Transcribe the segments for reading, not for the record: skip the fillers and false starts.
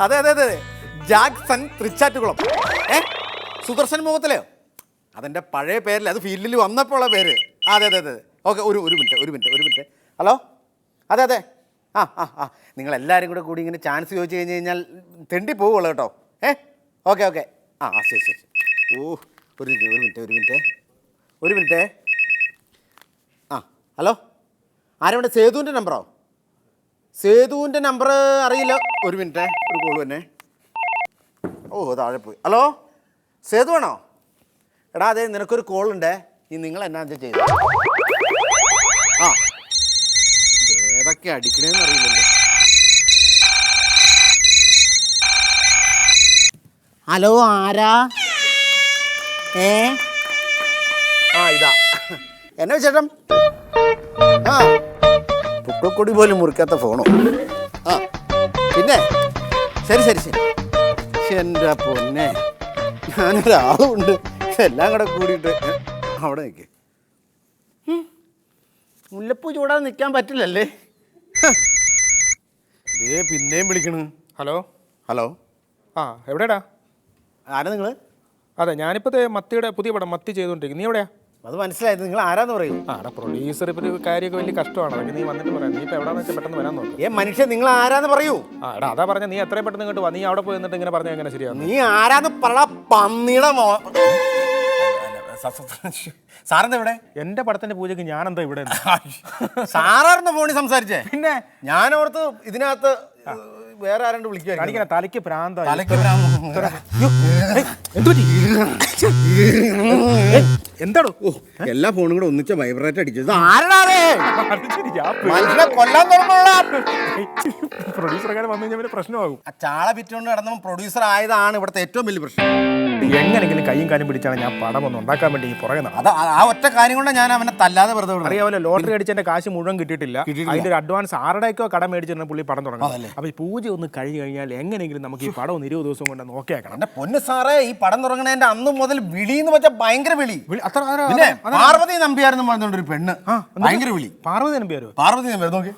അതെ അതെ അതെ ജാക്സൺ തൃച്ചാറ്റുകുളം. സുദർശൻ മുഖത്തിലെയോ? അതെൻ്റെ പഴയ പേരല്ലേ, അത് ഫീൽഡിൽ വന്നപ്പോൾ ഉള്ള പേര്. അതെ അതെ അതെ ഓക്കെ. ഒരു മിനിറ്റ്. ഹലോ, അതെ അതെ നിങ്ങളെല്ലാവരും കൂടി ഇങ്ങനെ ചാൻസ് ചോദിച്ചു കഴിഞ്ഞ് കഴിഞ്ഞാൽ തെണ്ടി പോവുള്ളൂ കേട്ടോ. ഓക്കെ ശരി. ഓ ഒരു മിനിറ്റ്. ഹലോ, ആരാ? സേതുവിൻ്റെ നമ്പറോ? സേതുവിൻ്റെ നമ്പർ അറിയില്ല. ഒരു മിനിറ്റ്, ഒരു കോൾ തന്നെ. താഴെ പോയി. ഹലോ, സേതു ആണോ? എടാ അതെ, നിനക്കൊരു കോളുണ്ടേ. നിങ്ങൾ എന്നാ ചെയ്തു? ഏതൊക്കെ അടിക്കണേന്ന് അറിയില്ലല്ലോ. ഹലോ, ആരാ? ഇതാ എന്നാ ചേട്ടൻ? പുക്കക്കൊടി പോലും മുറിക്കാത്ത ഫോണോ? പിന്നെ ശരി. എൻ്റെ പൊന്നെ, ഞാനൊരാളുണ്ട്. എല്ലാം കൂടെ കൂടിയിട്ട് അവിടെ നിൽക്ക്. മുല്ലപ്പൂ ചൂടാതെ നിൽക്കാൻ പറ്റില്ലല്ലേ? ഇതേ പിന്നെയും വിളിക്കണ്. ഹലോ എവിടെയാടാ? ആരാ നിങ്ങൾ? അതെ, ഞാനിപ്പോഴത്തെ മത്തിയുടെ പുതിയ പടം മത്തി ചെയ്തുകൊണ്ടിരിക്കും. നീ എവിടെയാ? അത് മനസ്സിലായത്. നിങ്ങൾ ആരാന്ന് പറയും? പ്രൊഡ്യൂസർ ഇപ്പോൾ ഒരു കാര്യമൊക്കെ വലിയ കഷ്ടമാണ്. അതൊക്കെ നീ വന്നിട്ട് പറയാം. നീ ഇപ്പോൾ എവിടെയാണെന്ന് വെച്ചാൽ പെട്ടെന്ന് വരാൻ നോക്കും. മനുഷ്യൻ, നിങ്ങൾ ആരാന്ന് പറയൂ. അതാ പറഞ്ഞ നീ എത്രയും പെട്ടെന്ന് ഇങ്ങോട്ട് വാ. നീ അവിടെ പോയി എന്നിട്ട് ഇങ്ങനെ പറഞ്ഞാൽ എങ്ങനെ ശരിയാവും? നീ ആരാന്ന് പറ. പന്നിയുടെ സാറെന്താ ഇവിടെ? എന്റെ പടത്തിന്റെ പൂജയ്ക്ക് ഞാനെന്താ ഇവിടെ? സാറാറിന്റെ ഫോണിൽ സംസാരിച്ചേ? പിന്നെ ഞാനോർത്ത് ഇതിനകത്ത് വേറെ ആരാണ്ട് വിളിക്കുക. തലയ്ക്ക് പ്രാന്ത. എന്താണോ എല്ലാ ഫോണും കൂടെ ഒന്നിച്ച വൈബ്രേറ്റ് അടിച്ചത്? ആരാണേ മനുഷ്യനെ കൊല്ലാൻ തുടങ്ങുള്ള പ്രൊഡ്യൂസർക്കാരെ വന്നു കഴിഞ്ഞാൽ പ്രശ്നമാകും. ചാള പിറ്റുകൊണ്ട് നടന്നപ്പോൾ പ്രൊഡ്യൂസർ ആയതാണ് ഇവിടുത്തെ ഏറ്റവും വലിയ പ്രശ്നം. എങ്ങനെങ്കിലും കയ്യും കാര്യം പിടിച്ചാണ് ഞാൻ പടം ഒന്ന് ഉണ്ടാക്കാൻ വേണ്ടി പുറകെ. അത് ആ ഒറ്റ കാര്യം കൊണ്ട് ഞാൻ അവനെ തല്ലാതെ വെറുതെ. അറിയാമല്ലോ, ലോട്ടറി അടിച്ചതിന്റെ കാശ് മുഴുവൻ കിട്ടിയിട്ടില്ല. അതിന്റെ ഒരു അഡ്വാൻസ് ആരുടെയൊക്കെ കടം മേടിച്ചിരുന്ന പുള്ളി പടം തുടങ്ങും. അപ്പൊ ഈ പൂജ ഒന്ന് കഴിഞ്ഞ് കഴിഞ്ഞാൽ എങ്ങനെയെങ്കിലും നമുക്ക് ഈ പടം 20 ദിവസം കൊണ്ട് നോക്കിയേക്കണം. എന്റെ പൊന്ന് സാറേ, ഈ പടം തുടങ്ങണതിന്റെ അന്ന് മുതൽ വിളിന്ന് വെച്ചാൽ ഭയങ്കര വിളി. പാർവതി നമ്പിയാരെന്ന് പറഞ്ഞോണ്ടൊരു പെണ്ണ് ഭയങ്കര വിളി. പാർവതി നമ്പിയാരോ? പാർവതി നമ്പിയാർ നോക്കി.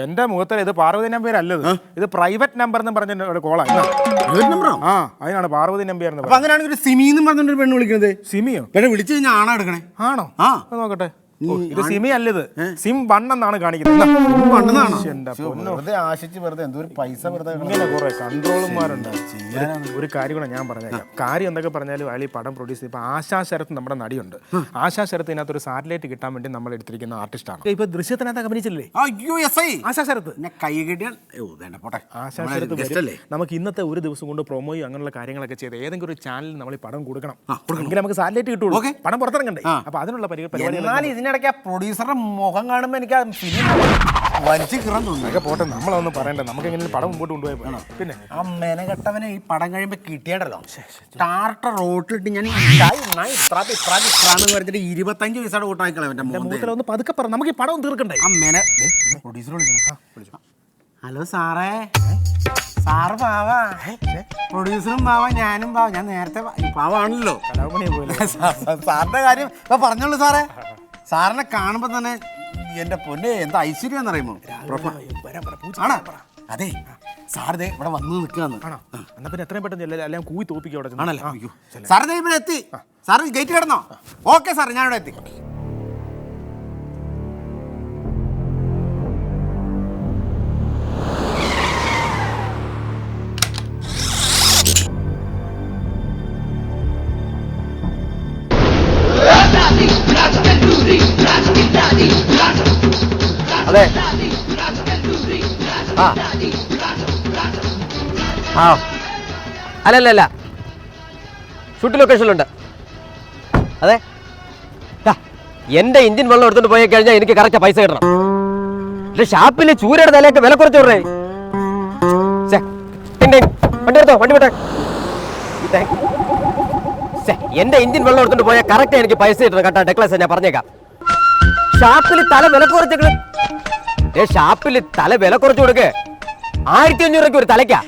എന്റെ മുഖത്തല്ല, ഇത് പാർവതി നമ്പിയാർ അല്ലത്. ഇത് പ്രൈവറ്റ് നമ്പർ എന്ന് പറഞ്ഞ കോളാണ്. അതിനാണ് പാർവതി നമ്പിയാർ. അപ്പൊ അങ്ങനെയാണെങ്കിൽ ഒരു സിമി എന്ന് പറഞ്ഞൊരു പെണ്ണ് വിളിക്കുന്നത്. സിമിയോ? പെണ്ണ് വിളിച്ചു കഴിഞ്ഞാൽ ആണോ എടുക്കണേ? ആണോ? നോക്കട്ടെ. ഇത് സിമി അല്ലത്, സിം 1 എന്നാണ് കാണിക്കുന്നത്. ആശിച്ച് വെറുതെ എന്തോ പൈസ വെറുതെ. ഇങ്ങനെ കുറെ കൺട്രോളർമാരുണ്ട്. ഒരു കാര്യം കൂടെ ഞാൻ പറഞ്ഞേക്കാം. കാര്യം എന്തൊക്കെ പറഞ്ഞാലും അയാൾ ഈ പടം പ്രൊഡ്യൂസ് ചെയ്യും. ഇപ്പൊ ആശാ ശരത്ത് നമ്മുടെ നടിയുണ്ട്. ആശാ ശരത്ത് ഇതിനകത്തൊരു സാറ്റലൈറ്റ് കിട്ടാൻ വേണ്ടി നമ്മൾ എടുത്തിരിക്കുന്ന ആർട്ടിസ്റ്റാണ്. ഇപ്പൊ ദൃശ്യത്തിനകത്ത് അഭിനയിച്ചില്ലേ ആശാ ശരത്ത്? ആശാ ശരത്ത് നമുക്ക് ഇന്നത്തെ ഒരു ദിവസം കൊണ്ട് പ്രൊമോയും അങ്ങനെയുള്ള കാര്യങ്ങളൊക്കെ ചെയ്ത് ഏതെങ്കിലും ഒരു ചാനലിൽ നമ്മൾ ഈ പടം കൊടുക്കണം. എങ്കിൽ നമുക്ക് സാറ്റലൈറ്റ് കിട്ടുള്ളൂ. പടം പുറത്തിറങ്ങണ്ടേ? അപ്പൊ അതിനുള്ള പരിപാടി. ഇതിനിടയ്ക്ക് ആ പ്രൊഡ്യൂസറുടെ മുഖം കാണുമ്പോൾ എനിക്ക് ആ ഫിലിം വലിച്ചു കീറാൻ തോന്നുന്നു. പോട്ടെ, നമ്മളൊന്നും പറയണ്ട. നമുക്ക് എങ്ങനെ പടം മുമ്പോട്ട് കൊണ്ടുപോയി പോകണം. പിന്നെ ആ മെനകെട്ടവനെ ഈ പടം കഴിയുമ്പോൾ കിട്ടിയടല്ലോ സ്റ്റാർട്ടർ റോട്ടിട്ട് ഞാൻ വരച്ചിട്ട് 25 പൈസയുടെ കൂട്ടായിക്കളെ. ഒന്ന് പതുക്കെ പറ, നമുക്ക് ഈ പടം തീർക്കണ്ടേ? ആ പ്രൊഡ്യൂസർ വിളിക്കണം. ഹലോ സാറേ, സാറ് പാവാ. പ്രൊഡ്യൂസറും പാവാ, ഞാനും പാവാ. ഞാൻ നേരത്തെ പാവാണല്ലോ. സാറിന്റെ കാര്യം ഇപ്പൊ പറഞ്ഞോളൂ സാറേ. സാറിനെ കാണുമ്പോ തന്നെ എന്റെ പൊന്നെ എന്താ ഐശ്വര്യം എന്നറിയുമോ? ആണോ? അതെ, സാറിതെ ഇവിടെ വന്ന് നിൽക്കുകയാണ്. എന്നാ പിന്നെ എത്രയും പെട്ടെന്ന് എല്ലാം കൂയി തോപ്പിക്കും അവിടെ. ആണല്ലോ, സാറിനെ ഇവിടെ എത്തി. സാറ് ഗേറ്റ് കിടന്നോ? ഓക്കെ സാർ, ഞാനിവിടെ എത്തി. അതെ, അല്ലല്ല, ഷൂട്ട് ലൊക്കേഷനിലുണ്ട്. അതെ, എന്റെ എഞ്ചിൻ വെള്ളം എടുത്തോണ്ട് പോയി കഴിഞ്ഞാൽ എനിക്ക് കറക്റ്റ് പൈസ കിട്ടണം. ഷാപ്പിൽ ചൂരയുടെ തലയൊക്കെ വില കുറച്ച് വിടേ. വണ്ടി എടുത്തോ, വണ്ടി വിട്ടെ. എന്റെ എഞ്ചിൻ വെള്ളം എടുത്തോണ്ട് പോയാൽ കറക്റ്റ് എനിക്ക് പൈസ കിട്ടണം കേട്ടോ. ഡെക്ലസ് ഞാൻ പറഞ്ഞേക്കാം. ഷാപ്പിൽ തല വില കുറച്ച് ഷാപ്പിൽ തല വില കുറച്ച് കൊടുക്ക്. 1500 രൂപയ്ക്ക് ഒരു തലയ്ക്കാ.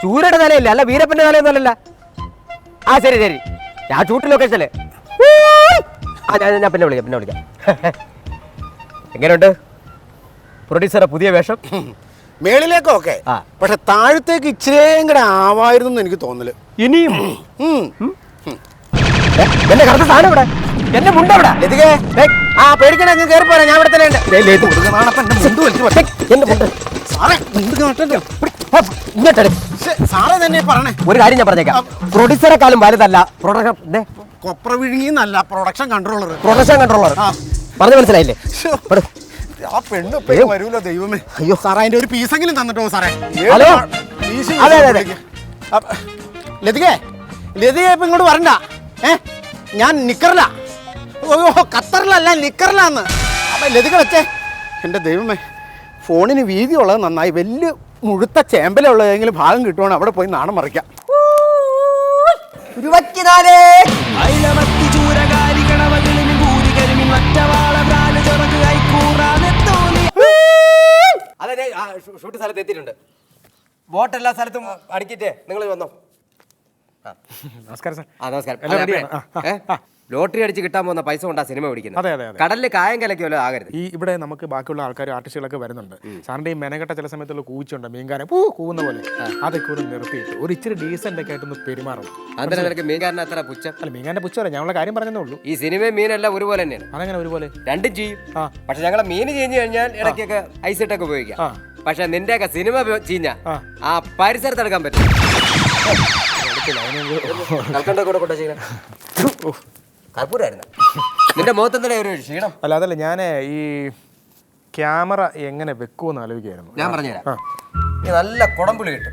ചൂരയുടെ തലയില്ല, അല്ല വീരപ്പന്റെ തലയൊന്നും അല്ലല്ല. ശരി ശരി, ഞാൻ ഷൂട്ട് ലൊക്കേഷനില്. ഞാൻ പിന്നെ വിളിക്കാം. എങ്ങനെയുണ്ട് പ്രൊഡ്യൂസറെ പുതിയ വേഷം? മേളിലേക്കൊക്കെ പക്ഷെ താഴത്തേക്ക് ഇച്ചിരിയും കൂടെ ആവായിരുന്നു എന്ന് എനിക്ക് തോന്നല്. ഇനിയും എന്റെ കറുത്ത സാധനം ഇവിടെ, എന്റെ മുണ്ട് ഇവിടെ. ആ പേടിക്കണ അങ്ങ് കയറി പോരാ, ഞാൻ ഇവിടെ തന്നെ ഉണ്ട്. എന്റെ മുണ്ട് സാറേ മുണ്ട് കാട്ടല്ലോ. ഇങ്ങോട്ടെ. സാറേ തന്നെ പറഞ്ഞേ. ഒരു കാര്യം ഞാൻ പറഞ്ഞേക്കാം, പ്രൊഡ്യൂസറെക്കാളും വലുതല്ല കൊപ്ര വിഴുങ്ങിന്നല്ല പ്രൊഡക്ഷൻ കൺട്രോളർ. പ്രൊഡക്ഷൻ കൺട്രോളർ പറഞ്ഞു മനസ്സിലായില്ലേ? ആ പെണ്ണ് വരൂല്ലോ ദൈവമേ. അയ്യോ സാറേ അതിന്റെ ഒരു പീസെങ്കിലും തന്നിട്ടോ സാറേ. ഹലോ. അതെ അതെ ലതികേ, ലതികേ ഇപ്പൊ ഇങ്ങോട്ട് വരണ്ട. ഞാൻ നിക്കറില്ല, ഖത്തറിലല്ല നിക്കറിലാന്ന്. അപ്പൊ ലതിക വെച്ചേ. എന്റെ ദൈവമേ, ഫോണിന് വീതി ഉള്ളത് നന്നായി. വലിയ മുഴുത്ത ചേമ്പലുള്ള ഏതെങ്കിലും ഭാഗം കിട്ടുവാണ് അവിടെ പോയി നാണം മറിക്കാം. അതെ ഷൂട്ട് സ്ഥലത്ത് എത്തിയിട്ടുണ്ട്. ബോട്ട് എല്ലാ സ്ഥലത്തും അടിക്കിട്ട് നിങ്ങൾ വന്നോ. നമസ്കാരം സാർ. നമസ്കാരം. ലോട്ടറി അടിച്ച് കിട്ടാൻ പോകുന്ന പൈസ കൊണ്ടാ സിനിമ പിടിക്കുന്നത്. അതെ അതെ അതെ. കടലിൽ കായം കലക്കിയല്ലോ ആകരുത്. ഈ ഇവിടെ നമുക്ക് ബാക്കിയുള്ള ആൾക്കാർ ആർട്ടിസ്റ്റുകളൊക്കെ വരുന്നുണ്ട്. സാറിന്റെ ഈ മെനകെട്ട ചില സമയത്തുള്ള കൂച്ചുണ്ട്, മീൻകാരൻ കൂവുന്ന പോലെ, അതൊക്കെ ഒരു നിർത്തിയിട്ട് ഒരു ഇച്ചിരി ഡീസന്റ് ഒക്കെ ആയിട്ടൊന്ന് പെരുമാറണം. അതിന് നിനക്ക് മീൻകാരൻ അത്ര പുച്ഛം? അല്ല, മീൻകാരന്റെ പുച്ഛമല്ല, ഞങ്ങളുടെ കാര്യം പറഞ്ഞതേ ഉള്ളൂ. ഈ സിനിമയും മീനെല്ലാം ഒരുപോലെ തന്നെയാണ്. അതങ്ങനെ ഒരുപോലെ രണ്ടും ചെയ്യും. പക്ഷെ ഞങ്ങളെ മീൻ ചീഞ്ഞു കഴിഞ്ഞാൽ ഇടയ്ക്കൊക്കെ ഐസിട്ടൊക്കെ ഉപയോഗിക്കാം. പക്ഷെ നിന്റെയൊക്കെ സിനിമ ചീഞ്ഞ ആ പരിസരത്ത് എടുക്കാൻ പറ്റും. കൂടെ കൊണ്ട ചെയ്യണം. കർപ്പൂരായിരുന്നു നിന്റെ മുഖത്തെന്താ ഒരു ക്ഷീണം? അല്ല അതല്ല, ഞാൻ ഈ ക്യാമറ എങ്ങനെ വെക്കുമെന്ന് ആലോചിക്കായിരുന്നു. ഞാൻ പറഞ്ഞുതരാം. നല്ല കുടംപുളി കിട്ടും.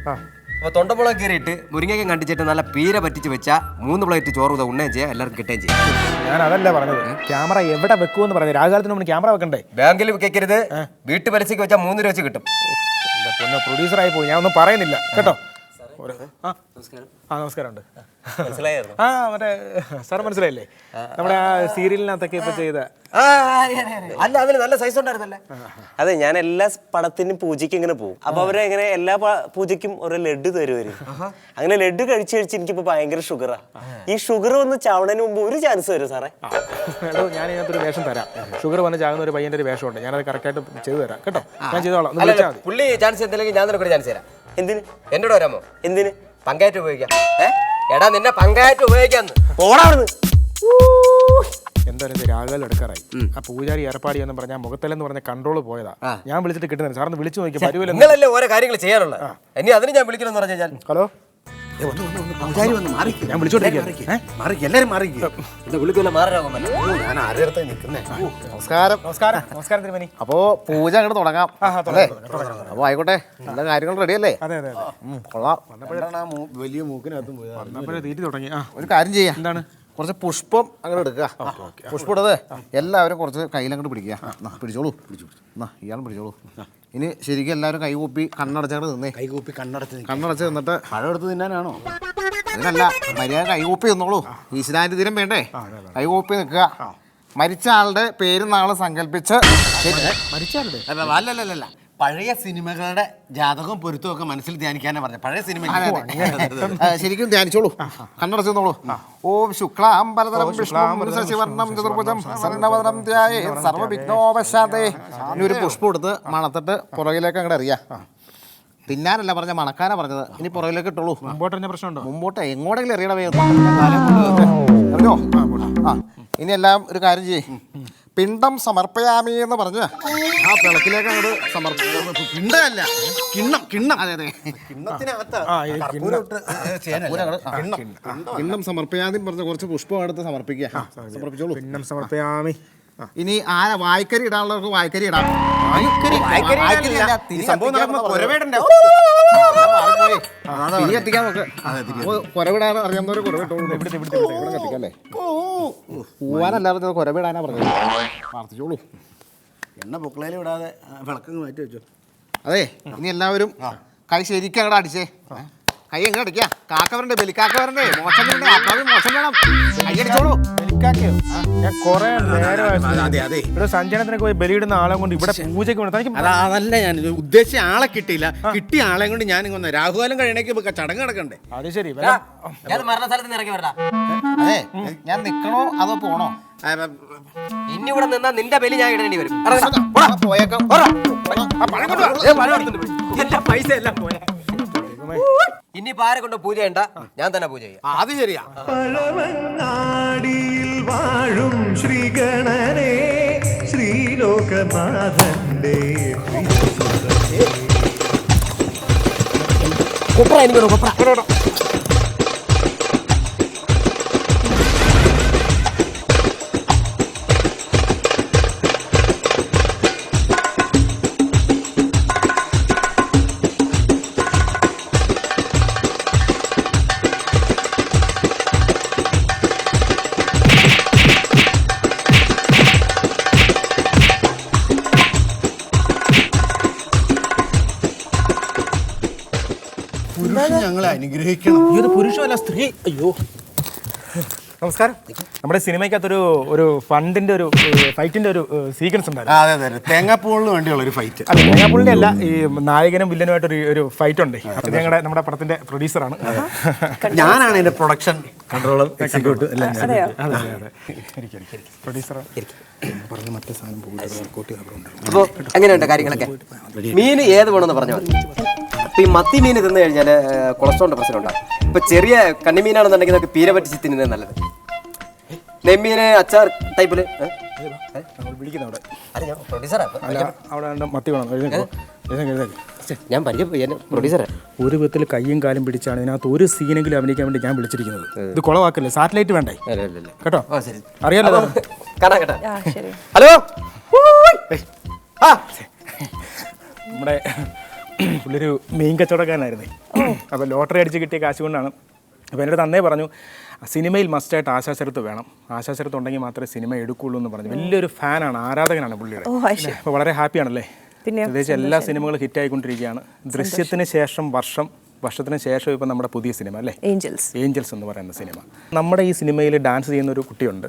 അപ്പോൾ തൊണ്ടമുളക് കയറിയിട്ട് മുരിങ്ങയ്ക്കും കണ്ടിച്ചിട്ട് നല്ല പീര പറ്റിച്ച് വെച്ചാൽ 3 പ്ലേറ്റ് ചോറ് ഉണ്ണയും ചെയ്യാം, എല്ലാവർക്കും കിട്ടുകയും ചെയ്യും. ഞാൻ അതല്ല പറഞ്ഞത്, ക്യാമറ എവിടെ വെക്കുമെന്ന് പറഞ്ഞത്. രാജകാലത്തിന് മുമ്പ് ക്യാമറ വെക്കണ്ടേ? ബാങ്കിൽ വെക്കരുത്, വീട്ടു പരസ്യക്ക് വെച്ചാൽ 3 രൂപ വെച്ച് കിട്ടും. പിന്നെ പ്രൊഡ്യൂസറായി പോയി, ഞാൻ ഒന്നും പറയുന്നില്ല കേട്ടോ. നമസ്കാരമുണ്ട്. മറ്റേ സാർ മനസ്സിലായില്ലേ, നമ്മുടെ ആ സീരിയലിനകത്തൊക്കെ ഇപ്പൊ ചെയ്ത. അല്ല അതിന് നല്ല സൈസ് ഉണ്ടായിരുന്നല്ലേ? അതെ, ഞാൻ എല്ലാ പടത്തിനും പൂജയ്ക്ക് ഇങ്ങനെ പോകും. അപ്പൊ അവരെങ്ങനെ എല്ലാ പൂജയ്ക്കും ഓരോ ലഡ്ഡു തരുമായിരുന്നു. അങ്ങനെ ലഡ്ഡു കഴിച്ച് എനിക്കിപ്പോ ഭയങ്കര ഷുഗറാ. ഈ ഷുഗർ വന്ന് ചാവണതിന് മുമ്പ് ഒരു ചാൻസ് വരും സാറേ? എടോ, ഞാൻ ഇതിനകത്തൊരു വേഷം തരാം. ഷുഗർ വന്ന് ചാകുന്ന ഒരു പയ്യന്റെ ഒരു വേഷമുണ്ട്, ഞാനത് കറക്റ്റായിട്ട് ചെയ്തു തരാം കേട്ടോ. ഞാൻ ചെയ്തോളാം. പുള്ളി ചാൻസ് എന്തെങ്കിലും ഞാൻ നിനക്കൊരു ചാൻസ് തരാം. എന്തിന്? എന്നോട് വരാമോ? എന്തിന്? പങ്കായിട്ട് ഉപയോഗിക്കാം. എടാ നിന്നെ പങ്കായിട്ട് ഉപയോഗിക്കാന്ന്. ഓടാവുന്നു. എന്തായാലും രാഘവൽ എടുക്കാറായി. ആ പൂജാരി ഏർപ്പാടി എന്ന് പറഞ്ഞാൽ മുഖത്തല്ലെന്ന് പറഞ്ഞ കൺട്രോൾ പോയതാ. ഞാൻ വിളിച്ചിട്ട് കിട്ടുന്നില്ല. സാറിന് വിളിച്ചു നോക്കി. നിങ്ങളല്ലേ ഓരോ കാര്യങ്ങൾ ചെയ്യാറുള്ളത്. ഇനി അതിന് ഞാൻ വിളിക്കണമെന്ന് പറഞ്ഞാൽ ഹലോ ഞാൻ വിളിച്ചോണ്ടിരിക്കും. എല്ലാരും മാറിക്കും. ഞാൻ ആരുടെ നിൽക്കുന്നേ. നമസ്കാരം. നമസ്കാരം. നമസ്കാരം തിരുമേനി. അപ്പോ പൂജ അങ്ങോട്ട് തുടങ്ങാം അല്ലേ? അപ്പൊ ആയിക്കോട്ടെ, എല്ലാ കാര്യങ്ങളും റെഡി അല്ലേ? അതെ അതെ അതെ. കൊള്ളാം. വലിയ മൂക്കിനകത്തും വന്നപ്പോഴേ തീറ്റി തുടങ്ങി. ഒരു കാര്യം ചെയ്യാം. എന്താണ്? കുറച്ച് പുഷ്പം അങ്ങോട്ട് എടുക്കുക. പുഷ്പം ഇടത് എല്ലാവരും കുറച്ച് കയ്യിലങ്ങോട്ട് പിടിക്കുക. പിടിച്ചോളൂ. ഇയാളും പിടിച്ചോളൂ. ഇനി ശരിക്കും എല്ലാവരും കൈകൂപ്പി കണ്ണടച്ചങ്ങോട്ട് നിന്നേ. കണ്ണടച്ച് നിന്നിട്ട് പഴം എടുത്ത് തിന്നാനാണോ? അതിനല്ല, മര്യാദ കൈകൂപ്പി നിന്നോളൂ. ഈശ്വരാന്റെ തീരം വേണ്ടേ? കൈകൂപ്പി നിൽക്കുക. മരിച്ച ആളുടെ പേരും നാളെ സങ്കല്പിച്ച്. മരിച്ചാളുടെ അല്ലല്ല, പഴയ സിനിമകളുടെ ജാതകവും പൊരുത്തവും ഒക്കെ മനസ്സിൽ ധ്യാനിക്കാനാ പറഞ്ഞത്. പഴയ സിനിമ ശരിക്കും ധ്യാനിച്ചോളൂ. കണ്ണടച്ചോളൂ. ഓം ശുക്ലാം വരദരം വിഷ്ണും ശശിവർണം ചതുർഭുജം പ്രസന്നവദനം ധ്യായേ സർവവിഘ്നോപശാന്തേ. ഇനി ഒരു പുഷ്പം എടുത്ത് മണത്തിട്ട് പുറകിലേക്ക് അങ്ങോട്ട് എറിയാ. തിന്നാനല്ല പറഞ്ഞ, മണക്കാനാ പറഞ്ഞത്. ഇനി പുറകിലേക്ക് ഇട്ടോളൂ. മുമ്പോട്ട് പ്രശ്നമുണ്ടോ? മുമ്പോട്ട് എങ്ങോട്ടെങ്കിലും എറിയണ അറിയോ? ഇനി എല്ലാം ഒരു കാര്യം ചെയ്യേ. പിണ്ടം സമർപ്പയാമി എന്ന് പറഞ്ഞ് ആ പിളക്കിലേക്ക് അങ്ങോട്ട് സമർപ്പിക്കാം. പിണ്ടമല്ല, കിണ്ണം. അതെ അതെ, കിണ്ണം സമർപ്പയാമി പറഞ്ഞ കുറച്ച് പുഷ്പം എടുത്ത് സമർപ്പിക്കുക. സമർപ്പിച്ചോളൂ. പിണ്ണം സമർപ്പയാമി. ഇനി ആരാ വായ്ക്കരി ഇടാനുള്ളവർക്ക് വായ്ക്കരി ഇടാം. കുരവിടാൻ അറിയാവുന്നവർ കുരവിട്ടോളൂ. പോവാനല്ലാതെ കുരവിടാനാ പറഞ്ഞത്. പ്രാർത്ഥിച്ചോളൂ. എണ്ണ പൊക്കളയിൽ വിടാതെ വിളക്കങ്ങ് മാറ്റി വെച്ചോ. അതെ, ഇനി എല്ലാവരും കൈ ശരിക്കും അങ്ങോട്ട് അടിച്ചേ. കൈ എങ്ങനെ അടിക്കാം? കാക്കവരണ്ടേ, ബലിക്കാക്ക വരണ്ടേ? മോശം വരണ്ടേ? മോശം വേണം. കൈ അടിച്ചോളൂ. ഞാൻ കുറെ നേരമായി സഞ്ചയനത്തിനൊക്കെ പോയി ബലിയിടുന്ന ആളെ കൊണ്ട് ഇവിടെ പൂജയ്ക്ക് അതല്ല ഞാൻ ഉദ്ദേശിച്ച ആളെ കിട്ടിയില്ല. കിട്ടിയ ആളെ കൊണ്ട് ഞാൻ വന്ന രാഹുകാലം കഴിയണേക്ക് ചടങ്ങ് നടക്കണ്ടേ? അത് ശരി. മരണസ്ഥലത്ത് ഇറങ്ങി വരടാ. അതെ, ഞാൻ നിക്കണോ അതോ പോണോ? ഇനി ഇവിടെ നിന്നാ നിന്റെ ബലി ഞാൻ ഇടേണ്ടി വരും. പോയേക്കാം. എന്റെ പൈസ എല്ലാം പോയാ. ഇനി ആരെ കൊണ്ട് പൂജ ചെയ്യണ്ട, ഞാൻ തന്നെ പൂജ ചെയ്യാം. അത് ശരിയാ. പഴവങ്ങാടിയിൽ വാഴും ശ്രീഗണനേ ശ്രീലോകനാഥന്റെ കൊപ്ര എനിക്കൊരു കൊപ്ര. പുരുഷൻ ഞങ്ങളെ അനുഗ്രഹിക്കണം. ഇത് പുരുഷമല്ല, സ്ത്രീ. അയ്യോ, നമസ്കാരം. നമ്മുടെ സിനിമയ്ക്കകത്തൊരു ഒരു ഫണ്ടിന്റെ ഒരു ഫൈറ്റിന്റെ ഒരു സീക്വൻസ് ഉണ്ടായിരുന്നു. അതെ അതെ, തേങ്ങാപ്പൂളിന് വേണ്ടിയുള്ള ഒരു ഫൈറ്റ്. അല്ല, തേങ്ങാപ്പുള്ളിന്റെ അല്ല, ഈ നായകനും വില്ലനുമായിട്ട് ഒരു ഫൈറ്റ് ഉണ്ട്. അത് ഞങ്ങളുടെ നമ്മുടെ പടത്തിന്റെ പ്രൊഡ്യൂസറാണ്. ഞാനാണ് എന്റെ പ്രൊഡക്ഷൻ കൺട്രോളർ, എക്സിക്യൂട്ടീവ് എല്ലാം. പ്രൊഡ്യൂസറാണ്. പറഞ്ഞ മറ്റേ സാധനം അപ്പൊ എങ്ങനെയുണ്ട് കാര്യങ്ങളൊക്കെ? മീൻ ഏത് വേണമെന്ന് പറഞ്ഞാൽ മതി. ഇപ്പൊ ഈ മത്തി മീൻ തിന്നു കഴിഞ്ഞാൽ കൊളസ്ട്രോളിന്റെ പ്രശ്നം ഉണ്ടാകും. ഇപ്പൊ ചെറിയ കണ്ണിമീനാണെന്നുണ്ടെങ്കിൽ നമുക്ക് പീര പറ്റിച്ച് തിന്നുന്നത് നല്ലത്. നെമ്മീന് അച്ചാർ ടൈപ്പില് അവിടെ മത്തി വേണം. ഞാൻ പരിചയപ്പെട്ടു പ്രൊഡ്യൂസറെ. ഒരു വിധത്തിൽ കയ്യും കാലും പിടിച്ചാണ് ഇതിനകത്ത് ഒരു സീനെങ്കിലും അഭിനയിക്കാൻ വേണ്ടി ഞാൻ വിളിച്ചിരിക്കുന്നത്. ഇത് കുളവാക്കല്ലേ, സാറ്റലൈറ്റ് വേണ്ടേ കേട്ടോ? അറിയാലോ. ഹലോ, നമ്മുടെ പുള്ളിയൊരു മീൻ കച്ചവടക്കാരനായിരുന്നേ. അപ്പോൾ ലോട്ടറി അടിച്ച് കിട്ടിയ കാശ് കൊണ്ടാണ്. അപ്പോൾ എന്നോട് അന്നേ പറഞ്ഞു സിനിമയിൽ മസ്റ്റായിട്ട് ആശാശരത്ത് വേണം, ആശാശരത്ത് ഉണ്ടെങ്കിൽ മാത്രമേ സിനിമ എടുക്കുകയുള്ളൂ എന്ന് പറഞ്ഞു. വലിയൊരു ഫാനാണ്, ആരാധകനാണ് പുള്ളിയുടെ. അപ്പോൾ വളരെ ഹാപ്പിയാണല്ലേ? പ്രത്യേകിച്ച് എല്ലാ സിനിമകളും ഹിറ്റായിക്കൊണ്ടിരിക്കുകയാണ്. ദൃശ്യത്തിന് ശേഷം വർഷത്തിന് ശേഷം ഇപ്പം നമ്മുടെ പുതിയ സിനിമ അല്ലേ, ഏഞ്ചൽസ് എന്ന് പറയുന്ന സിനിമ. നമ്മുടെ ഈ സിനിമയിൽ ഡാൻസ് ചെയ്യുന്ന ഒരു കുട്ടിയുണ്ട്.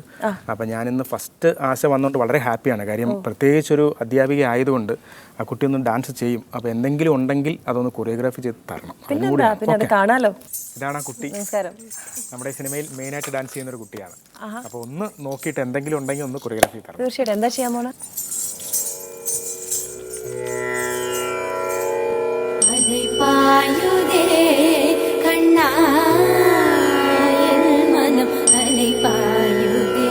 അപ്പം ഞാനിന്ന് ഫസ്റ്റ് ആശ വന്നുകൊണ്ട് വളരെ ഹാപ്പിയാണ്. കാര്യം പ്രത്യേകിച്ചൊരു അധ്യാപിക ആയതുകൊണ്ട് ആ കുട്ടിയൊന്നും ഡാൻസ് ചെയ്യും. അപ്പോൾ എന്തെങ്കിലും ഉണ്ടെങ്കിൽ അതൊന്ന് കൊറിയോഗ്രാഫി ചെയ്ത് തരണം. ഇതാണ് ആ കുട്ടി. നമ്മുടെ ഈ സിനിമയിൽ മെയിനായിട്ട് ഡാൻസ് ചെയ്യുന്ന ഒരു കുട്ടിയാണ്. അപ്പോൾ ഒന്ന് നോക്കിയിട്ട് എന്തെങ്കിലും ഉണ്ടെങ്കിൽ ഒന്ന് കൊറിയോഗ്രാഫി തരണം. തീർച്ചയായിട്ടും. എന്താ ചെയ്യാൻ പോണ? அலைபாயுதே கண்ணா என் மனம் அலைபாயுதே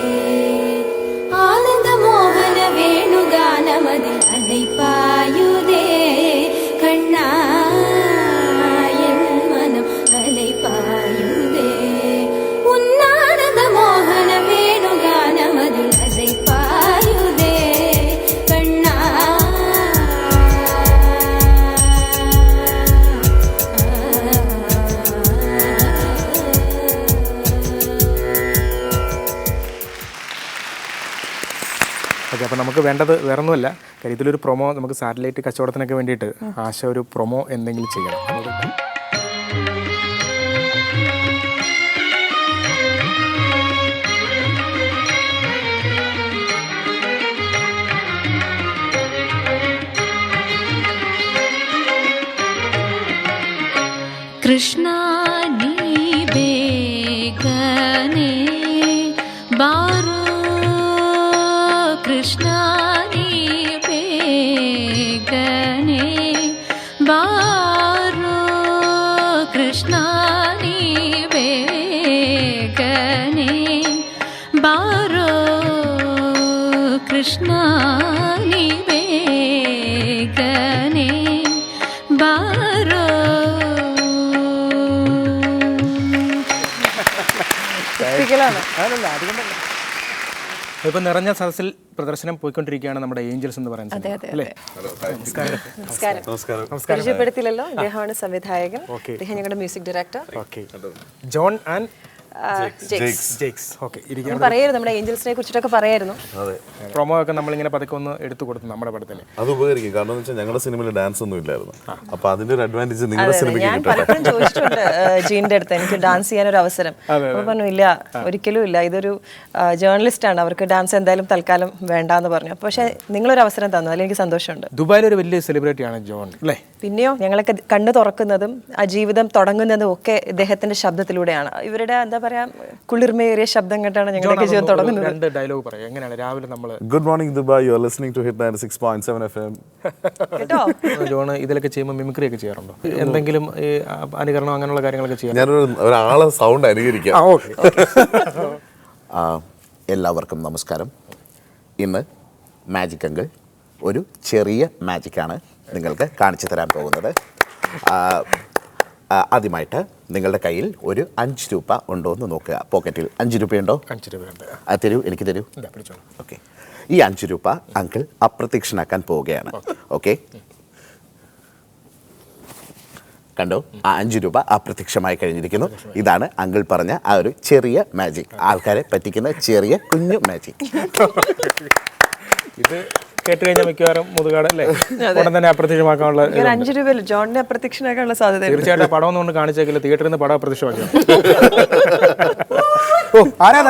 ஆனந்த மோகன வேணுகானமதில் அலைபாயுதே கண்ணா என் மனம் அலைபாயுதே உன்னானந்த மோகன வேணுகானமதில் அலைபாயுதே கண்ணா. ഓക്കെ, അപ്പോൾ നമുക്ക് വേണ്ടത് വേറൊന്നുമല്ല. കാര്യം ഇതിലൊരു പ്രൊമോ നമുക്ക് സാറ്റലൈറ്റ് കച്ചവടത്തിനൊക്കെ വേണ്ടിയിട്ട് ആശ ഒരു പ്രൊമോ എന്തെങ്കിലും ചെയ്യണം. കൃഷ്ണ നീ ബേഗനെ ബാരോ കൃഷ്ണ നീ ബേഗനെ ബാരോ കൃഷ്ണ നീ ബേഗനെ ബാരോ കൃഷ്ണ നീ ബേഗനെ ബാരോ. ഇപ്പം നിറഞ്ഞ സദസ്സിൽ പ്രദർശനം പോയിക്കൊണ്ടിരിക്കുകയാണ് നമ്മുടെ ഏഞ്ചൽസ് എന്ന് പറയുന്നത് അല്ലേ? പരിചയപ്പെടുത്തില്ലല്ലോ, ഇദ്ദേഹമാണ് സംവിധായകൻ, ഇദ്ദേഹം ഞങ്ങളുടെ മ്യൂസിക് ഡയറക്ടർ. ജോൺ ആൻഡ് ഞാൻ പറയായിരുന്നു നമ്മുടെ ഏഞ്ചൽസിനെ കുറിച്ചിട്ടൊക്കെ പറയായിരുന്നു. പ്രൊമോ ഒക്കെ നമ്മളിങ്ങനെ പതുക്കെ ഒന്ന് എടുത്തു കൊടുത്തു നമ്മുടെ പടത്തിന്. അത് ഉപകരിക്കും. കാരണം വെച്ചാൽ ഞങ്ങളുടെ സിനിമയിൽ ഡാൻസ് ഒന്നും ഇല്ലായിരുന്നു. അപ്പൊ അതിന്റെ ഒരു അഡ്വാൻറ്റേജ് നിങ്ങളുടെ സിനിമയ്ക്ക് ഞാൻ പലപ്പോഴും ചോദിച്ചിട്ടുണ്ട് ജീന്റെ അടുത്ത് എനിക്ക് ഡാൻസ് ചെയ്യാൻ ഒരു അവസരം. അപ്പൊ പറഞ്ഞു ഇല്ല, ഒരിക്കലും ഇല്ല, ഇതൊരു ജേർണലിസ്റ്റ് ആണ്, അവർക്ക് ഡാൻസ് എന്തായാലും തൽക്കാലം വേണ്ടാന്ന് പറഞ്ഞു. പക്ഷെ നിങ്ങളൊരു അവസരം തന്നു, അതിൽ എനിക്ക് സന്തോഷമുണ്ട്. ദുബായിൽ ഒരു വലിയ സെലിബ്രിറ്റിയാണ് ജോൺ അല്ലേ? പിന്നെയോ, ഞങ്ങളൊക്കെ കണ്ണു തുറക്കുന്നതും ആ ജീവിതം തുടങ്ങുന്നതും ഒക്കെ ഇദ്ദേഹത്തിന്റെ ശബ്ദത്തിലൂടെയാണ്. ഇവരുടെ എന്താ പറയാ, കുളിർമയേറിയ ശബ്ദം കേട്ടാണ് ഞങ്ങളുടെ ജീവിതം തുടങ്ങുന്നത്. 2 ഡയലോഗ് പറയാം. എങ്ങനെയാണ് രാവിലെ നമ്മൾ good morning Dubai, you are listening to Hit 96.7 FM. കേട്ടോ? ജോണ് ഇതിലൊക്കെ ചെയ്യുമ്പോൾ മിമിക്രി ഒക്കെ ചെയ്യാറുണ്ടോ? എന്തെങ്കിലും ഈ അനുകരണം അങ്ങനെയുള്ള കാര്യങ്ങളൊക്കെ ചെയ്യാം? ഒരാളെ സൗണ്ട് അനുകരിക്കാം. എല്ലാവർക്കും നമസ്കാരം. ഇന്ന് മാജിക് അങ്കിൾ ഒരു ചെറിയ മാജിക്കാണ് നിങ്ങൾക്ക് കാണിച്ചു തരാൻ പോകുന്നത്. ആദ്യമായിട്ട് നിങ്ങളുടെ കയ്യിൽ ഒരു 5 രൂപ ഉണ്ടോ എന്ന് നോക്കുക. പോക്കറ്റിൽ 5 രൂപയുണ്ടോ? 5 രൂപയുണ്ട്. തരൂ, എനിക്ക് തരൂ. ഓക്കെ, ഈ 5 രൂപ അങ്കിൾ അപ്രത്യക്ഷനാക്കാൻ പോവുകയാണ്. ഓക്കെ, കണ്ടോ? ആ 5 രൂപ അപ്രത്യക്ഷമായി കഴിഞ്ഞിരിക്കുന്നു. ഇതാണ് അങ്കിൾ പറഞ്ഞ ആ ഒരു ചെറിയ മാജിക്, ആൾക്കാരെ പറ്റിക്കുന്ന ചെറിയ കുഞ്ഞു മാജിക്. ഇത് കേട്ട് കഴിഞ്ഞാൽ മിക്കവാറും മുതുകാട് അല്ലേ ഉടൻ തന്നെ അപ്രത്യക്ഷമാക്കാനുള്ള 5 രൂപയിൽ ജോണിനെ അപ്രത്യക്ഷനാക്കാനുള്ള സാധ്യത. തീർച്ചയായിട്ടും പടം ഒന്നുകൊണ്ട് കാണിച്ചേക്കില്ല, തിയേറ്ററിൽ നിന്ന് പടം അപ്രത്യക്ഷമാക്കി. ഓ ആരാ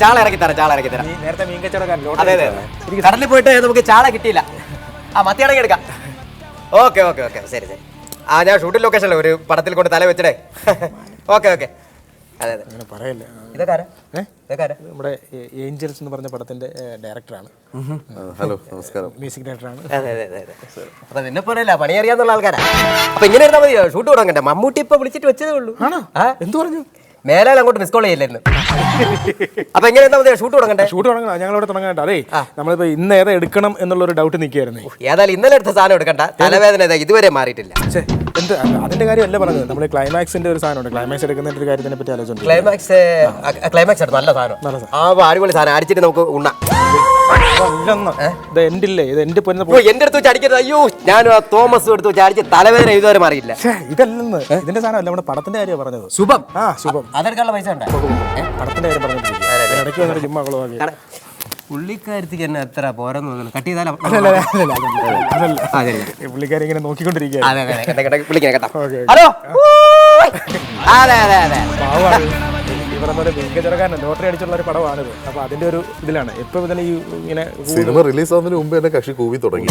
ചാള ഇറക്കി തരാം. നേരത്തെ മീൻ കച്ചവടക്കാരൻ. അതെ അതെ, കടലിൽ പോയിട്ട് നമുക്ക് ചാള കിട്ടിയില്ല. മത്തിയാണെങ്കിൽ എടുക്കാം. ഓക്കെ, ശരി. ഞാൻ ഷൂട്ടിംഗ് ലൊക്കേഷനിലെ ഒരു പടത്തിൽ കൊണ്ട് തല വെച്ചടേ. ഓക്കെ. അതെ അങ്ങനെ പറയല്ലേ. ഇതൊക്കെ നമ്മുടെ ഏഞ്ചൽസ് എന്ന് പറഞ്ഞ പടത്തിന്റെ ഡയറക്ടറാണ്. ഹലോ, നമസ്കാരം. മ്യൂസിക് ഡയറക്ടറാണ്. അതെ. നിന്നെ പോലെയല്ല, പണി അറിയാന്നുള്ള ആൾക്കാരാ. അപ്പൊ ഇങ്ങനെ ഇരുന്നാൽ മതി, ഷൂട്ട് തുടങ്ങണ്ടേ. മമ്മൂട്ടി ഇപ്പൊ വിളിച്ചിട്ട് വെച്ചതേ ഉള്ളൂ. എന്ത് പറഞ്ഞു? മേലാൽ അങ്ങോട്ട് മിസ് കോൾ ചെയ്യില്ലായിരുന്നു. അപ്പൊ എങ്ങനെ എന്താ ഷൂട്ട് തുടങ്ങണ്ടേ? ഷൂട്ട് തുടങ്ങണം, ഞങ്ങളവിടെ തുടങ്ങണ്ട. അതെ, നമ്മളിപ്പോ ഇന്ന് ഏതാ എടുക്കണം എന്നുള്ളൊരു ഡൗട്ട് നിൽക്കുകയായിരുന്നു. ഏതായാലും ഇന്നലെ എടുത്ത സാധനം എടുക്കണ്ട, തലവേദന ഇതുവരെ മാറിയിട്ടില്ല. എന്ത് അതിന്റെ കാര്യമല്ല പറഞ്ഞത്, നമ്മൾ ക്ലൈമാക്സിന്റെ ഒരു സാധനമുണ്ട്. ക്ലൈമാക്സ് എടുക്കുന്നതിന്റെ ഒരു കാര്യത്തിനെ പറ്റി ആലോചിച്ചു. ക്ലൈമാക്സ് നല്ല സാധനം, അടിപൊളി സാധനം. അടിച്ചിട്ട് നമുക്ക് ഉണ്ണാം. ഇത് എൻഡില്ലേ, ഇത് എന്റെ എന്റെ അടുത്ത് വെച്ച് അടിക്കരുത്. അയ്യോ, ഞാനും ആ തോമസും എടുത്ത് വെച്ച് അടിച്ച് തലവേദന ഇതുവരെ മാറിയില്ല. ഇതല്ലെന്ന്, ഇതിന്റെ സാധനമല്ല, നമ്മുടെ പടത്തിന്റെ കാര്യം പറഞ്ഞത്. ശുഭം. ശുഭം. അതെടുക്കാനുള്ള പൈസ ഉണ്ട്. പടത്തിന്റെ കാര്യം പറഞ്ഞിട്ടില്ല, ഇടയ്ക്ക് വന്നിട്ട് ജിമ്മ കുളവാക്കി. പുള്ളിക്കാരത്തേക്ക് തന്നെ എത്ര പോരെന്ന് തോന്നുന്നു. കട്ട് ചെയ്താലോ? പുള്ളിക്കാരി ഇങ്ങനെ നോക്കിക്കൊണ്ടിരിക്കുക. ഹലോ. അതെ. ഇവരെ മീൻകച്ചവടക്കാരൻ ലോട്ടറി അടിച്ചുള്ള ഒരു പടമാണിത്. അപ്പൊ അതിന്റെ ഒരു ഇതിലാണ് എപ്പോ ഇതിന് ഈ ഇങ്ങനെ സിനിമ റിലീസ് ആവുന്നതിന് മുമ്പ് തന്നെ കക്ഷി കൂവി തുടങ്ങി.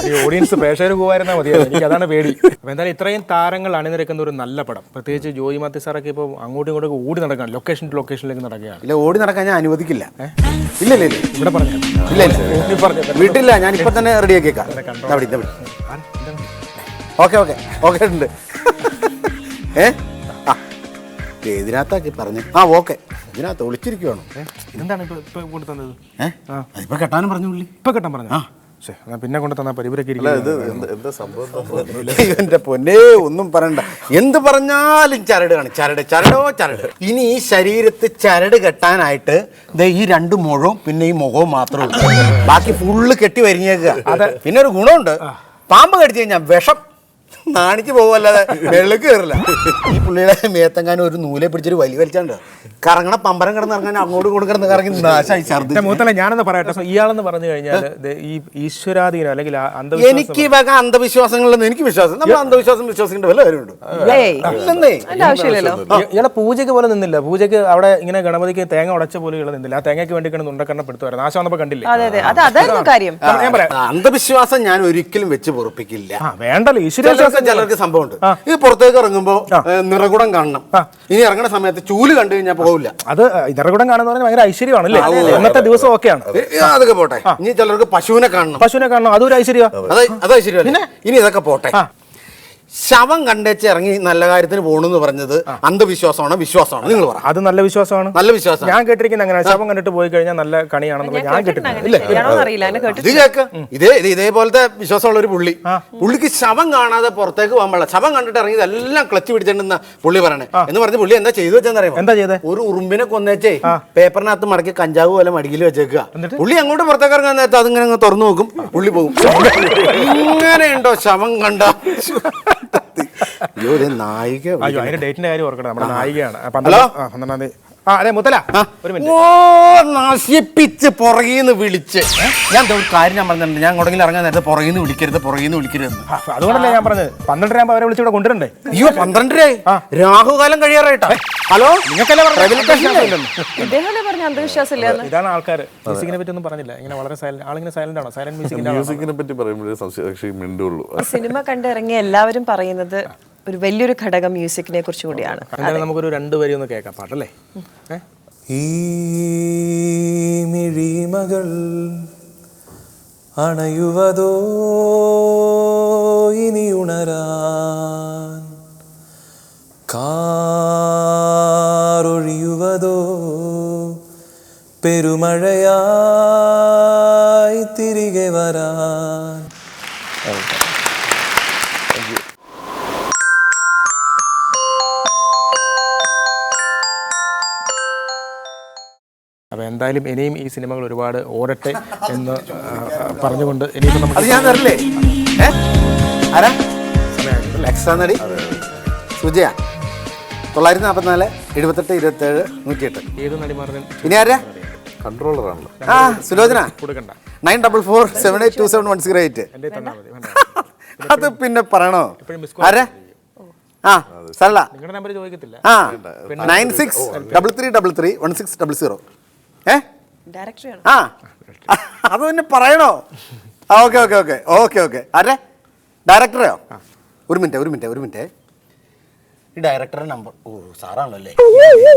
ഈ ഓഡിയൻസ് പ്രേക്ഷകർ പോകായിരുന്നാൽ മതിയായിരുന്നു. എനിക്ക് അതാണ് പേടി. അപ്പൊ എന്തായാലും ഇത്രയും താരങ്ങൾ അണിനിരക്കുന്ന ഒരു നല്ല പടം, പ്രത്യേകിച്ച് ജോയി മാത്യു സാറൊക്കെ ഇപ്പോൾ അങ്ങോട്ടും ഇങ്ങോട്ടും ഓടി നടക്കുകയാണ്, ലൊക്കേഷൻ ടു ലൊക്കേഷനിലേക്ക് നടക്കുകയാണ്. ഇല്ല, ഓടി നടക്കാൻ ഞാൻ അനുവദിക്കില്ല. ഇല്ല ഇവിടെ പറഞ്ഞു. ഇല്ല, വീട്ടില്ല. ഞാൻ ഇപ്പൊ തന്നെ റെഡിയാക്കിയേക്കാം. ഓക്കെ ഉണ്ട്. ഇതിനകത്താക്കി പറഞ്ഞു. ഓക്കെ, ഇതിനകത്ത് ഒളിച്ചിരിക്കുവാണ്. ഇതെന്താണ് ഇപ്പൊ കൊണ്ട് തന്നത്? ഇപ്പൊ കെട്ടാനും പറഞ്ഞു. ഇപ്പൊ കെട്ടാൻ പറഞ്ഞു. പിന്നെ കൊണ്ട് തന്നാ പരിപൂരൊക്കെ എന്താ സംഭവം? എന്റെ പൊന്നേ, ഒന്നും പറയണ്ട. എന്ത് പറഞ്ഞാലും ചരടാണ്. ചരട്. ഇനി ഈ ശരീരത്ത് ചരട് കെട്ടാനായിട്ട് ഈ 2 മുഴവും പിന്നെ ഈ മുഖവും മാത്രമേ ഉള്ളൂ. ബാക്കി ഫുള്ള് കെട്ടി വരിഞ്ഞേക്കുക. പിന്നെ ഒരു ഗുണമുണ്ട്, പാമ്പ് കടിച്ചു കഴിഞ്ഞാൽ വിഷം നാണിക്ക് പോകുമല്ലാതെ വെള്ളക്ക് കയറില്ല. ഈ പുള്ളിയുടെ മേത്തെങ്ങാനും ഒരു നൂലെ പിടിച്ചൊരു വലിച്ചാണ്ട് കറങ്ങണ പമ്പരം കിടന്ന് ഇറങ്ങാൻ അങ്ങോട്ടും ഇങ്ങോട്ടും കിടന്ന് കറങ്ങി നാശമായി ഛർദ്ദിച്ചു. മൂത്തല്ല, ഞാനെന്ന് പറയട്ടെ, ഇയാളെന്ന് പറഞ്ഞു കഴിഞ്ഞാൽ ഈ ഈശ്വരാധീനം അല്ലെങ്കിൽ എനിക്ക് വക അന്ധവിശ്വാസങ്ങളിലൊന്നും എനിക്ക് വിശ്വാസം. നമ്മൾ അന്ധവിശ്വാസം വിശ്വസിക്കേണ്ട വല്ല കാര്യമുണ്ട്? ഇയാളെ പൂജയ്ക്ക് പോലെ നിന്നില്ല. പൂജയ്ക്ക് അവിടെ ഇങ്ങനെ ഗണപതിക്ക് തേങ്ങ ഉടച്ച പോലെ ഇയാൾ നിന്നില്ല. ആ തേങ്ങയ്ക്ക് വേണ്ടി കിടന്ന് ഉണ്ടക്കണ്ണപ്പെടുത്തുമായിരുന്നു. നാശം വന്നപ്പോ കണ്ടില്ലേ? അന്ധവിശ്വാസം ഞാൻ ഒരിക്കലും വെച്ച് പൊറപ്പിക്കില്ല. വേണ്ടല്ലോ, ഈശ്വര ചിലർക്ക് സംഭവമുണ്ട്. ഇത് പുറത്തേക്ക് ഇറങ്ങുമ്പോ നിറകുടം കാണണം. ഇനി ഇറങ്ങുന്ന സമയത്ത് ചൂല് കണ്ടു കഴിഞ്ഞാൽ പോകില്ല. അത് നിറകുടം കാണുന്ന ഭയങ്കര ഐശ്വര്യമാണല്ലേ? ഇന്നത്തെ ദിവസം ഒക്കെയാണ്. അതൊക്കെ പോട്ടെ. ഇനി ചിലർക്ക് പശുവിനെ കാണണം. അതൊരു ഐശ്വര്യം. അത് ഐശ്വര്യം. ഇനി ഇതൊക്കെ പോട്ടെ. ശവം കണ്ടേച്ച് ഇറങ്ങി നല്ല കാര്യത്തിന് പോണെന്ന് പറഞ്ഞത് അന്ധവിശ്വാസമാണോ വിശ്വാസമാണോ? നിങ്ങൾ പറ. അത് നല്ല വിശ്വാസമാണ്. നല്ല വിശ്വാസം. ഞാൻ കേട്ടിരിക്കുന്നത് അങ്ങനെ, ശവം കണ്ടിട്ട് പോയി കഴിഞ്ഞാൽ നല്ല കണിയാണെന്നുള്ള ഞാൻ കേട്ടിട്ടില്ല. ഇതേപോലത്തെ വിശ്വാസമുള്ള ഒരു പുള്ളിക്ക് ശവം കാണാതെ പുറത്തേക്ക് പോകാൻ, ശവം കണ്ടിട്ട് ഇറങ്ങി ഇതെല്ലാം ക്ലച്ച് പിടിച്ചിട്ടുണ്ടെന്ന പുള്ളി പറയണേ. എന്ന് പറഞ്ഞ് പുള്ളി എന്താ ചെയ്തു വെച്ചെന്നറിയാം? എന്താ ചെയ്തേ? ഒരു ഉറുമ്പിനെ കൊന്നേച്ചേ പേപ്പറിനകത്ത് മടക്കി കഞ്ചാവ് പോലെ മടിയിൽ വെച്ചേക്കുക. പുള്ളി അങ്ങോട്ട് പുറത്തേക്ക് ഇറങ്ങാൻ നേരത്തെ അതിങ്ങനെ തുറന്നു നോക്കും, പുള്ളി പോകും. ഇങ്ങനെയുണ്ടോ ശവം കണ്ട? നായിക. അതിന്റെ ഡേറ്റിന്റെ കാര്യം ഓർക്കണം. നമ്മുടെ നായികയാണ്. 12-ാം തീയതി. അതെ മുത്തല, ഒരു മിനിറ്റ്. നശിപ്പിച്ച് പുറകീന്ന് വിളിച്ച് ഞാൻ ഒരു കാര്യം ഞാൻ പറഞ്ഞിട്ടുണ്ട്. ഞാൻ എങ്ങോട്ടെങ്കിലും ഇറങ്ങാൻ നേരത്തെ പുറകീന്ന് വിളിക്കരുത്. അതുകൊണ്ടല്ലേ ഞാൻ പറഞ്ഞത് 12 അവരെ വിളിച്ച് ഇവിടെ കൊണ്ടുവരണ്ടേ? അയ്യോ, 12 രാഹുകാലം കഴിയാറായിട്ടാ. ഹലോ, ഇതാണ് ആൾക്കാർ. മ്യൂസിക്കിനെ പറ്റി ഒന്നും പറഞ്ഞില്ല. ഇങ്ങനെ വളരെ ആളിങ്ങനെ സൈലന്റ് ആണോ? സൈലന്റ് മ്യൂസിക്കിനെ പറ്റി പറയുമ്പോഴേ മിണ്ടുള്ളൂ. സിനിമ കണ്ടിറങ്ങിയ എല്ലാവരും പറയുന്നത് ഒരു വലിയൊരു ഘടകം മ്യൂസിക്കിനെ കുറിച്ച് കൂടിയാണ്. എന്തായാലും നമുക്കൊരു 2 വരി ഒന്ന് കേൾക്കാം പാട്ടല്ലേ. ഈ മിഴിമകൾ അണയുവതോ ഇനി ഉണരാൻ, കാറൊഴിയുവതോ പെരുമഴയായി തിരികെ വരാൻ. അപ്പോൾ എന്തായാലും ഇനിയും ഈ സിനിമകൾ ഒരുപാട് ഓടട്ടെ എന്ന് പറഞ്ഞുകൊണ്ട് ഇനിയിപ്പോൾ നമുക്ക് അത് ഞാൻ തരില്ലേ? ആരാ എക്സ്ട്രാ നടി സുജയ 944 78 27 108. ഏത് നടിമാരുടെ ഇനി ആരാ? കൺട്രോളറാണല്ലോ. ആ സുലോചന കൊടുക്കണ്ട 9447827108. എൻ്റെ തന്നാൽ മതി വേണ്ട. അത് പിന്നെ പറയണോ? എപ്പോഴും മിസ് ആരാ? ആ സരള. നിങ്ങളുടെ നമ്പർ ചോദിക്കത്തില്ല. ആ 9633331600. ഡയറക്ടറാണ്. ആ അത് പിന്നെ പറയണോ? ആ okay okay okay okay okay. ആരെ? ഡയറക്ടറെയോ? ഒരു മിനിറ്റ്. ഈ ഡയറക്ടറുടെ നമ്പർ. ഓ സാറാണല്ലോ അല്ലേ?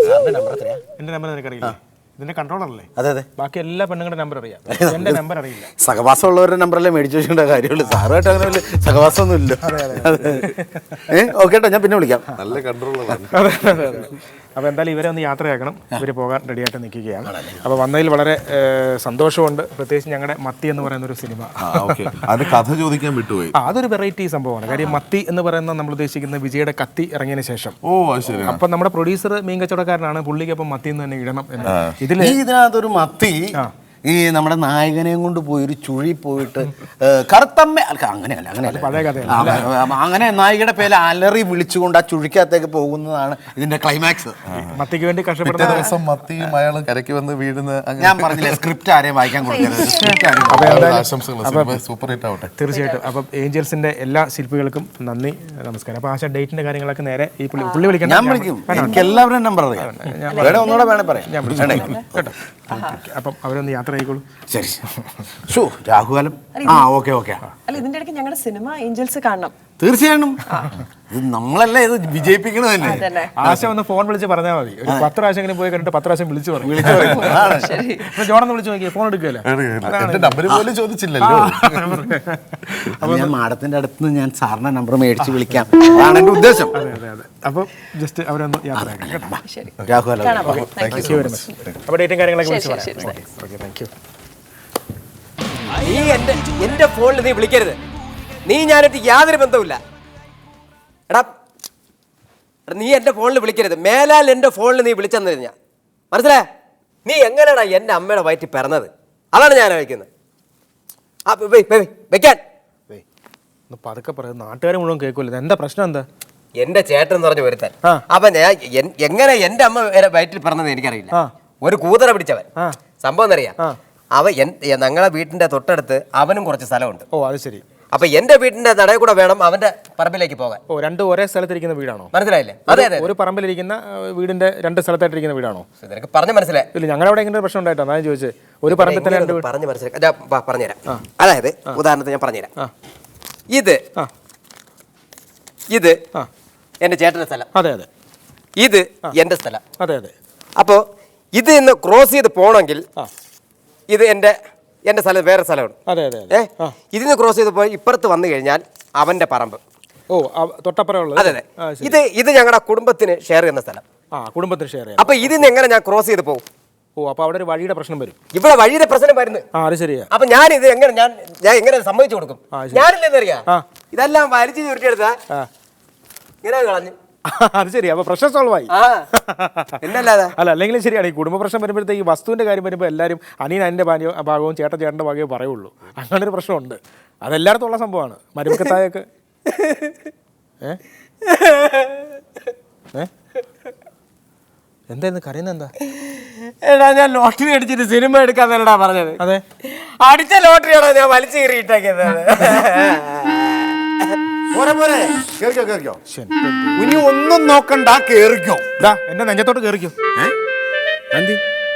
സാറിന്റെ നമ്പർ എത്രയാ? എൻ്റെ നമ്പർ നിനക്കറിയില്ല. ഇതിന്റെ കൺട്രോളറല്ലേ? അതെ അതെ. ബാക്കി എല്ലാ പെണ്ണുങ്ങളുടെ നമ്പർ അറിയാം. എൻ്റെ നമ്പർ അറിയില്ല. സഹവാസം ഉള്ളവരുടെ നമ്പറല്ലേ മേടിച്ചു വെച്ചിട്ടുള്ള കാര്യമുള്ളൂ. സാറുമായിട്ട് അങ്ങനെ വലിയ സഹവാസമൊന്നും ഇല്ല. ഓക്കെ കേട്ടോ, ഞാൻ പിന്നെ വിളിക്കാം. നല്ല കൺട്രോളറാണ്. അപ്പോൾ എന്തായാലും ഇവരെ ഒന്ന് യാത്രയാക്കണം. ഇവർ പോകാൻ റെഡിയായിട്ട് നിൽക്കുകയാണ്. അപ്പോൾ വന്നതിൽ വളരെ സന്തോഷമുണ്ട്. പ്രത്യേകിച്ച് ഞങ്ങളുടെ മത്തി എന്ന് പറയുന്ന ഒരു സിനിമ. അത് കഥ ചോദിക്കാൻ വിട്ടുപോയി. അതൊരു വെറൈറ്റി സംഭവമാണ്. കാര്യം മത്തി എന്ന് പറയുന്ന നമ്മൾ ഉദ്ദേശിക്കുന്ന വിജയുടെ കത്തി ഇറങ്ങിയതിന് ശേഷം. ഓ അത് ശരി. അപ്പം നമ്മുടെ പ്രൊഡ്യൂസർ മീൻ കച്ചവടക്കാരനാണ്. പുള്ളിക്ക് അപ്പം മത്തി എന്ന് തന്നെ ഇടണം എന്ന്. ഇതിനകത്തൊരു മത്തി ഈ നമ്മുടെ നായകനെയും കൊണ്ട് പോയി ഒരു ചുഴി പോയിട്ട് കറുത്തമ്മ അങ്ങനെയല്ല പഴയ കഥയാണ്. അങ്ങനെ നായികയുടെ പേര് അലറി വിളിച്ചുകൊണ്ട് ആ ചുഴിക്കകത്തേക്ക് പോകുന്നതാണ് ഇതിന്റെ ക്ലൈമാക്സ്. മത്തിക്ക് വേണ്ടി പിറ്റേ കഷ്ടപ്പെടുന്ന ദിവസം മത്തിയും അയാളും കരയ്ക്ക് വന്ന് വീഴുന്ന ഞാൻ പറഞ്ഞില്ലേ, സ്ക്രിപ്റ്റ് ആരെയും വായിക്കാൻ കൊടുക്കരുത്. ആശംസകൾ. സൂപ്പർ ഹിറ്റ് ആവട്ടെ. തീർച്ചയായിട്ടും. അപ്പം ഏഞ്ചൽസിന്റെ എല്ലാ ശില്പികൾക്കും നന്ദി, നമസ്കാരം. അപ്പോൾ ആശ ഡേറ്റിന്റെ കാര്യങ്ങളൊക്കെ നേരെ ഈ പുള്ളി വിളിക്കണം. ഞാൻ വിളിക്കും. എനിക്ക് എല്ലാവരുടെയും നമ്പർ അറിയാം. വേണേ ഒന്നുകൂടെ വേണേ പറയാം. ഞാൻ വിളിച്ചു കേട്ടോ. അപ്പം അവരൊന്ന് യാത്ര ആയിക്കോളൂ. ശരി. ഷോ രാഹുകാലം. ആ ഓക്കെ ഓക്കെ. അല്ല, ഇതിന്റെ ഇടയ്ക്ക് ഞങ്ങളുടെ സിനിമ ഏഞ്ചൽസ് കാണണം. തീർച്ചയായിട്ടും. ഇത് നമ്മളല്ലേ ഇത് വിജയിപ്പിക്കണത് തന്നെ. ആശ ഒന്ന് ഫോൺ വിളിച്ച് പറഞ്ഞാൽ മതി. ഒരു 10 പ്രാവശ്യം പോയി കണ്ടിട്ട് 10 പ്രാവശ്യം വിളിച്ചു പറയും. ജോണെന്ന് വിളിച്ചു നോക്കിയാൽ ഫോൺ എടുക്കുകയല്ല. എന്റെ നമ്പർ പോലും ചോദിച്ചില്ലല്ലോ. അപ്പൊ ഞാൻ മാഡത്തിന്റെ അടുത്ത് നിന്ന് ഞാൻ സാറിന്റെ നമ്പർ മേടിച്ച് വിളിക്കാം. അതാണ് എന്റെ ഉദ്ദേശം. അതെ. അപ്പോൾ ജസ്റ്റ് അവരൊന്ന് യാത്ര ആക്കാം കേട്ടോ. Rahukalam. Thank you very much. അപ്പോൾ ഡേറ്റും കാര്യങ്ങളൊക്കെ വിളിച്ച് പറയാം. Okay, thank you. നീ എന്റെ ഫോണിൽ നീ വിളിക്കരുത്. നീ ഞാനായിട്ട് യാതൊരു ബന്ധവുമില്ല. എടാ നീ എൻ്റെ ഫോണിൽ വിളിക്കരുത്. മേലാൽ എൻ്റെ ഫോണിൽ നീ വിളിച്ചെന്ന് കഴിഞ്ഞാൽ മനസ്സിലായേ? നീ എങ്ങനെയാടാ എൻ്റെ അമ്മയുടെ വയറ്റിൽ പിറന്നത്? അതാണ് ഞാൻ ആലോചിക്കുന്നത്. വെക്കാൻ പതുക്കെ പറയും, നാട്ടുകാരെ മുഴുവൻ കേൾക്കില്ല. എന്താ പ്രശ്നം? എന്താ എൻ്റെ ചേട്ടൻ എന്ന് പറഞ്ഞ് വരുത്താൻ. അപ്പൊ ഞാൻ എങ്ങനെ എൻ്റെ അമ്മ വയറ്റിൽ പിറന്നത് എനിക്കറിയില്ല. ഒരു കൂതറ പിടിച്ചവൻ. സംഭവം എന്നറിയാം, അവൻ ഞങ്ങളെ വീട്ടിന്റെ തൊട്ടടുത്ത് അവനും കുറച്ച് സ്ഥലമുണ്ട്. ഓ അത് ശരി. അപ്പൊ എന്റെ വീട്ടിന്റെ നടയിൽ കൂടെ വേണം അവന്റെ പറമ്പിലേക്ക് പോകാൻ. ഓ, രണ്ടും ഒരേ സ്ഥലത്തിരിക്കുന്ന വീടാണോ? മനസ്സിലായില്ലേ? അതെ അതെ. ഒരു പറമ്പിലിരിക്കുന്ന വീടിന്റെ 2 സ്ഥലത്തായിട്ടിരിക്കുന്ന വീടാണോ? നിനക്ക് പറഞ്ഞു മനസ്സിലായി? ഇല്ല, ഞങ്ങളുടെ അവിടെ ഇങ്ങനെ പ്രശ്നം ഉണ്ടായിട്ടാ ഞാൻ ചോദിച്ചത്. ഒരു പറമ്പിൽ തന്നെ പറഞ്ഞു മനസ്സിലായി. പറഞ്ഞുതരാം. അതായത് ഉദാഹരണത്തിന് ഞാൻ പറഞ്ഞുതരാം. ഇത് എന്റെ ചേട്ടന്റെ സ്ഥലം. അതെ അതെ. ഇത് എന്റെ സ്ഥലം. അതെ അതെ. അപ്പോ ഇത് ഇന്ന് ക്രോസ് ചെയ്ത് പോകണമെങ്കിൽ ഇത് എന്റെ സ്ഥലം വേറെ സ്ഥലമുണ്ട്. അതെ അതെ. ഇതിന്ന് ക്രോസ് ചെയ്ത് പോയി ഇപ്പുറത്ത് വന്നു കഴിഞ്ഞാൽ അവന്റെ പറമ്പ്. ഓ, തൊട്ടപ്പുറമുള്ളത്. അതെ അതെ. ഇത് ഞങ്ങളുടെ കുടുംബത്തിന് ഷെയർ ചെയ്യുന്ന സ്ഥലം. കുടുംബത്തിന് ഷെയർ ചെയ്യാം. അപ്പൊ ഇതിന്ന് എങ്ങനെ ഞാൻ ക്രോസ് ചെയ്ത് പോകും? ഓ, അപ്പൊ അവിടെ ഒരു വഴിയുടെ പ്രശ്നം വരും. ഇവിടെ വഴിയുടെ പ്രശ്നം വരുന്നു. അത് ശരിയാ. അപ്പൊ ഞാൻ ഇത് എങ്ങനെ ഞാൻ എങ്ങനെ സമ്മതിച്ചു കൊടുക്കും? ഞാനില്ലെന്നറിയാം. ഇതെല്ലാം വലിച്ചു ചുരുട്ടിയെടുത്താ ഇങ്ങനെ കളഞ്ഞു. അത് ശരി. അപ്പൊ പ്രശ്നം സോൾവ് ആയി. എന്നല്ലാതെ അല്ല, അല്ലെങ്കിലും ശരിയാണ്. ഈ കുടുംബ പ്രശ്നം വരുമ്പോഴത്തേക്ക് ഈ വസ്തുവിന്റെ കാര്യം വരുമ്പോൾ എല്ലാവരും അനിയൻ അതിന്റെ ഭാഗവും ചേട്ടന്റെ ഭാഗവും പറയുള്ളൂ. അങ്ങനെ ഒരു പ്രശ്നമുണ്ട്. അതെല്ലായിടത്തും ഉള്ള സംഭവമാണ്. മരുമക്കത്തായൊക്കെ എന്തായിരുന്നു കരയുന്നത്? എന്താ? എടാ, ഞാൻ ലോട്ടറി അടിച്ചിട്ട് സിനിമ എടുക്കാന്നല്ലടാ പറഞ്ഞത്. അതെ, അടിച്ച ലോട്ടറിയാണോ ഞാൻ വലിച്ചു കീറിയിട്ടേക്കുന്നത്. ഇനി ഒന്നും നോക്കണ്ട, കേറിക്കോ. എന്റെ നെഞ്ചത്തോട്ട് കേറിക്കോ.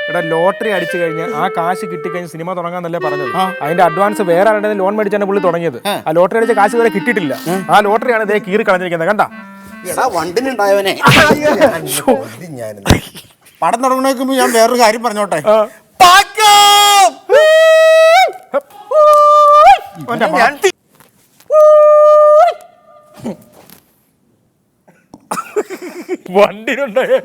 എടാ, ലോട്ടറി അടിച്ചു കഴിഞ്ഞാൽ ആ കാശ് കിട്ടിക്കഴിഞ്ഞ് സിനിമ തുടങ്ങാന്നല്ലേ പറഞ്ഞത്. അതിന്റെ അഡ്വാൻസ് വേറെ ആരുടെ ലോൺ മേടിച്ചാണ് പുള്ളി തുടങ്ങിയത്. ആ ലോട്ടറി അടിച്ച കാശ് വരെ കിട്ടിയിട്ടില്ല. ആ ലോട്ടറിയാണ് ഇതേ കീറി കളഞ്ഞിരിക്കുന്നത്. കണ്ട എടാ വണ്ടിനുണ്ടായവനെ ഞാൻ പടം തുടങ്ങണേക്കുമ്പോ ഞാൻ വേറൊരു കാര്യം പറഞ്ഞോട്ടെ വണ്ടിയിലുണ്ടായി.